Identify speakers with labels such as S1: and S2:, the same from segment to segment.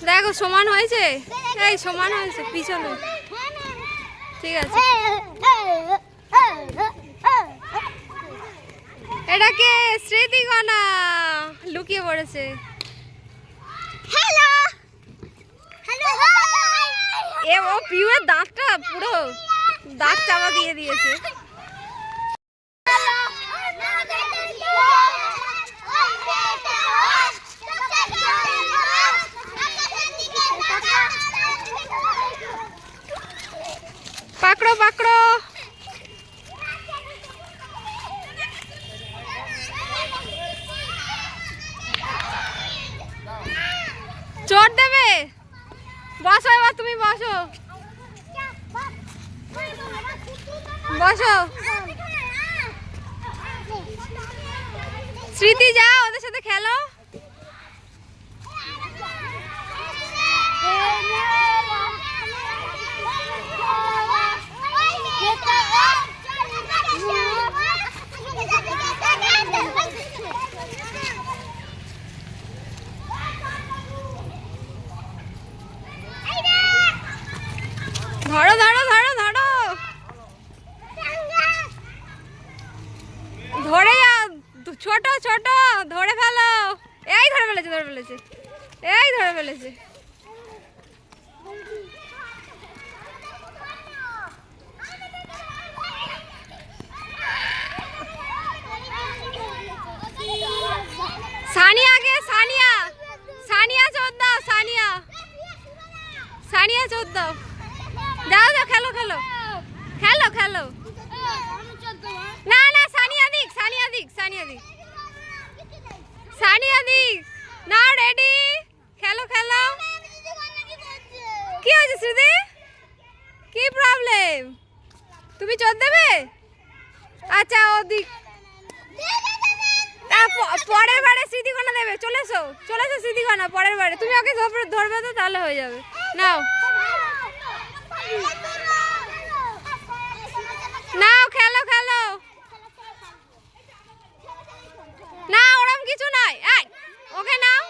S1: দেখো সমান হয়েছে, এই সমান হয়েছে পিছনে। ঠিক আছে, এটাকে স্মৃতিকণা লুকিয়ে পড়েছে। এ ও পিউয়ের দাঁতটা পুরো দাঁত চাপা দিয়ে দিয়েছে। পাকড়ো পাকড়ো, চোট দেবে। বসো এবার, তুমি বসো বসো। স্মৃতি যাও ওদের সাথে খেলো। ধরো ধরো ধরো ধরো, ধরে যাও, ছোট ছোট ধরে ফেলো। এই ধরে ফেলেছে, ধরে ফেলেছে, এই ধরে ফেলেছে। সানিয়াকে, সানিয়া, সানিয়া চোদ দাও, সানিয়া, সানিয়া চোদ দাও। যাও যাও, খেলো খেলো খেলো খেলো। না না, সানিয়া দিক, সানিয়া দিক, সানিয়া দিক, সানিয়া দিক। না রেডি, খেলো খেলো। কি হয়েছে শ্রুতি, কি প্রবলেম? তুমি চোদ দেবে? আচ্ছা ওদিক, পরের বারে স্মৃতিকণা দেবে। চলে এসো, চলে এসো স্মৃতিকণা, পরের বারে তুমি ওকে ধরবে তো, তাহলে হয়ে যাবে। নাও নাও, খেলো খেলো। না ওরম কিছু নাই, এই ওকে নাও।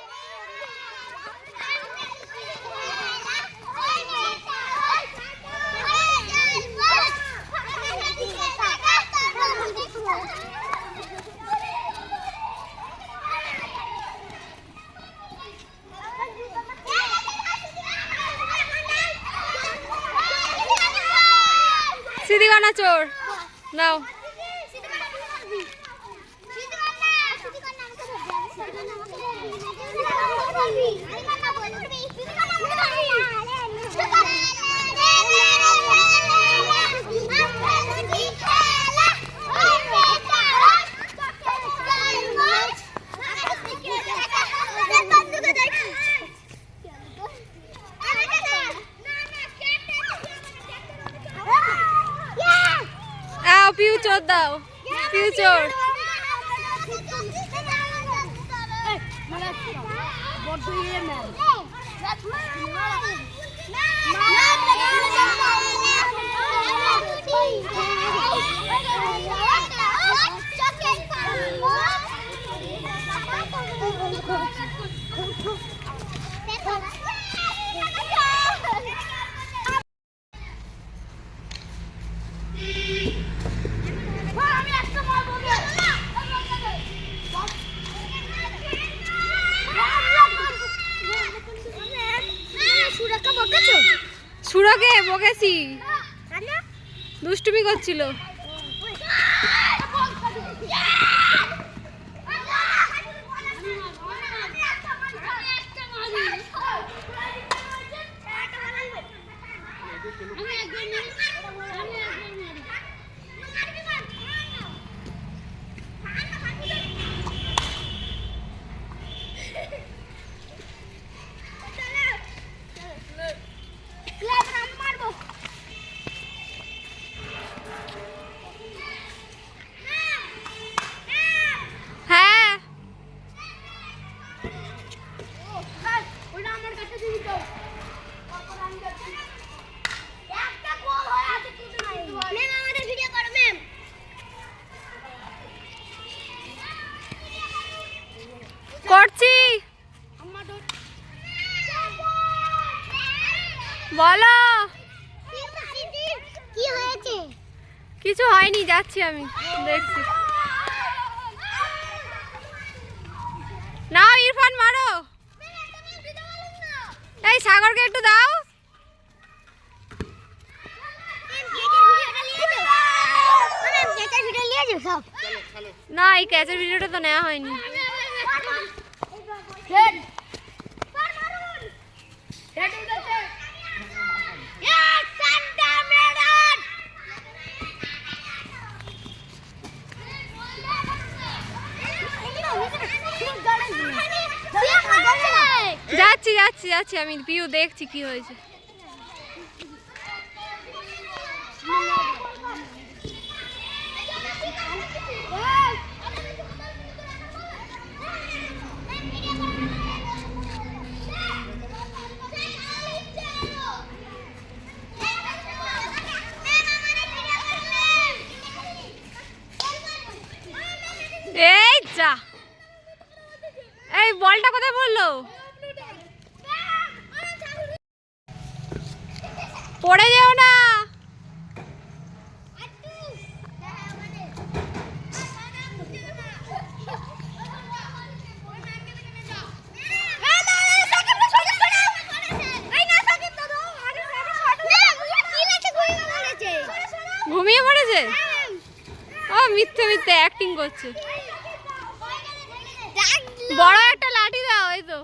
S1: স্মৃতিকণা চোর, নাও। পিউ চোর দাও, পিউ চোর। সুরাকে বকেছি, দুষ্টুমি করছিল। করছি। বলো
S2: কি হয়েছে?
S1: কিছু হয়নি, যাচ্ছি আমি দেখছি। নাও ইরফান মারো। এই সাগরকে একটু দাও। না, এই ক্যাচের ভিডিওটা তো নেওয়া হয়নি। যাচ্ছি যাচ্ছি যাচ্ছি আমি, পিউ দেখছি কি হয়েছে। এই যা, এই বলটা কোথায় পড়লো? পড়ে যেও না। ঘুমিয়ে পড়েছে? ও মিথ্যে মিথ্যে অ্যাক্টিং করছে। বড় একটা লাঠি দাও। এই তো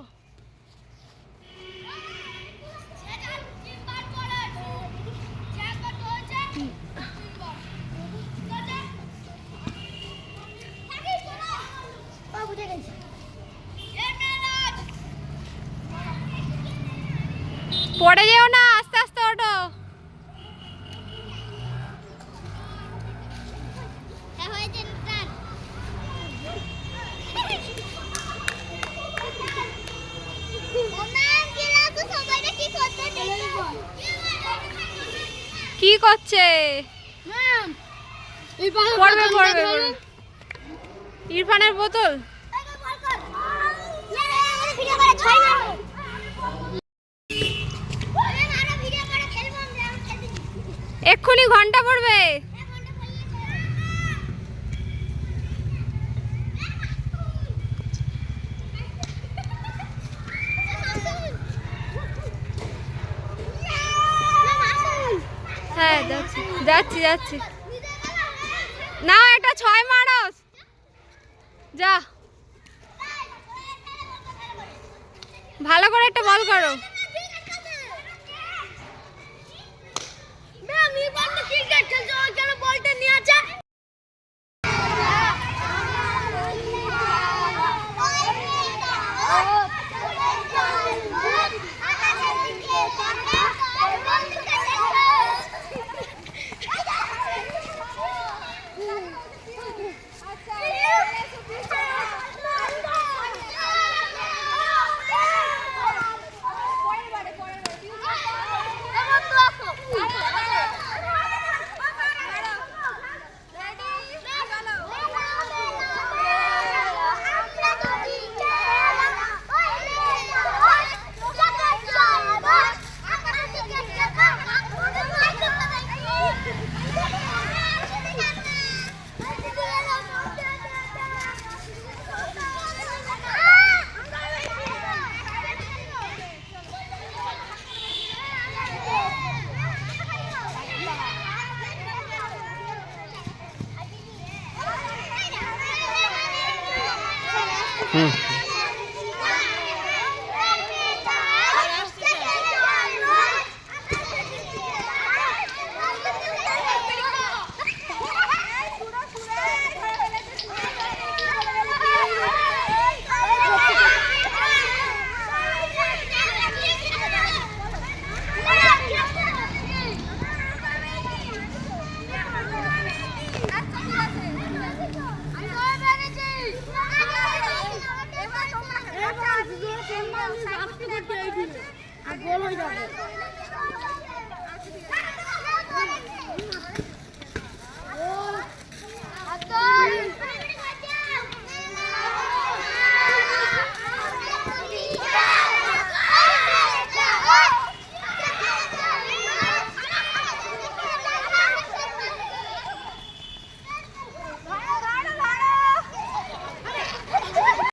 S1: পড়ে যেও না, আস্তে আস্তে ওঠো। কি করছে? পড়বে পড়বে। ইরফানের বোতল। এক্ষুনি ঘন্টা পড়বে। হ্যাঁ যাচ্ছি যাচ্ছি যাচ্ছি। না, এটা 6 মারস। যা, ভালো করে একটা বল করো।
S2: গোল হয়ে যাবে।